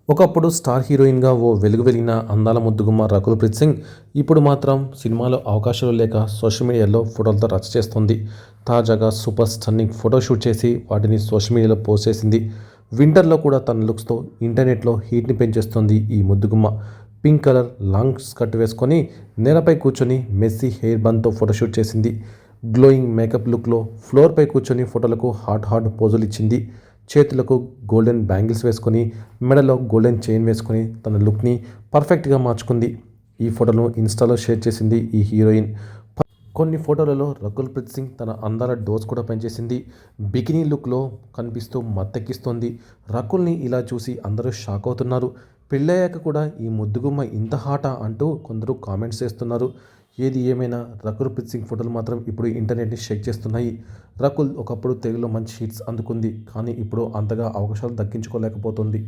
ఒకప్పుడు స్టార్ హీరోయిన్గా ఓ వెలుగు వెలిగిన అందాల ముద్దుగుమ్మ రకుల్ ప్రీత్ సింగ్ ఇప్పుడు మాత్రం సినిమాలో అవకాశాలు లేక సోషల్ మీడియాలో ఫోటోలతో రచ్చ చేస్తోంది. తాజాగా సూపర్ స్టన్నింగ్ ఫోటో షూట్ చేసి వాటిని సోషల్ మీడియాలో పోస్ట్ చేసింది. వింటర్లో కూడా తన లుక్స్తో ఇంటర్నెట్లో హీట్ని పెంచేస్తోంది ఈ ముద్దుగుమ్మ. పింక్ కలర్ లాంగ్ స్కర్ట్ వేసుకొని నేలపై కూర్చొని మెస్సీ హెయిర్ బన్తో ఫోటోషూట్ చేసింది. గ్లోయింగ్ మేకప్ లుక్లో ఫ్లోర్పై కూర్చొని ఫోటోలకు హాట్ పోజులు ఇచ్చింది. చేతులకు గోల్డెన్ బ్యాంగిల్స్ వేసుకొని మెడలో గోల్డెన్ చైన్ వేసుకొని తన లుక్ని పర్ఫెక్ట్గా మార్చుకుంది. ఈ ఫోటోను ఇన్స్టాలో షేర్ చేసింది ఈ హీరోయిన్. కొన్ని ఫోటోలలో రకుల్ ప్రీత్ సింగ్ తన అందాల డోస్ కూడా పెంచేసింది. బికినీ లుక్లో కనిపిస్తూ మత్తెక్కిస్తోంది. రకుల్ని ఇలా చూసి అందరూ షాక్ అవుతున్నారు. పెళ్ళయ్యాక కూడా ఈ ముద్దుగుమ్మ ఇంత హాటా అంటూ కొందరు కామెంట్స్ చేస్తున్నారు. ఏది ఏమైనా రకుల్ ప్రీత్ సింగ్ ఫోటోలు మాత్రం ఇప్పుడు ఇంటర్నెట్ని షేక్ చేస్తున్నాయి. రకుల్ ఒకప్పుడు తెలుగులో మంచి హిట్స్ అందుకుంది, కానీ ఇప్పుడు అంతగా అవకాశాలు దక్కించుకోలేకపోతుంది.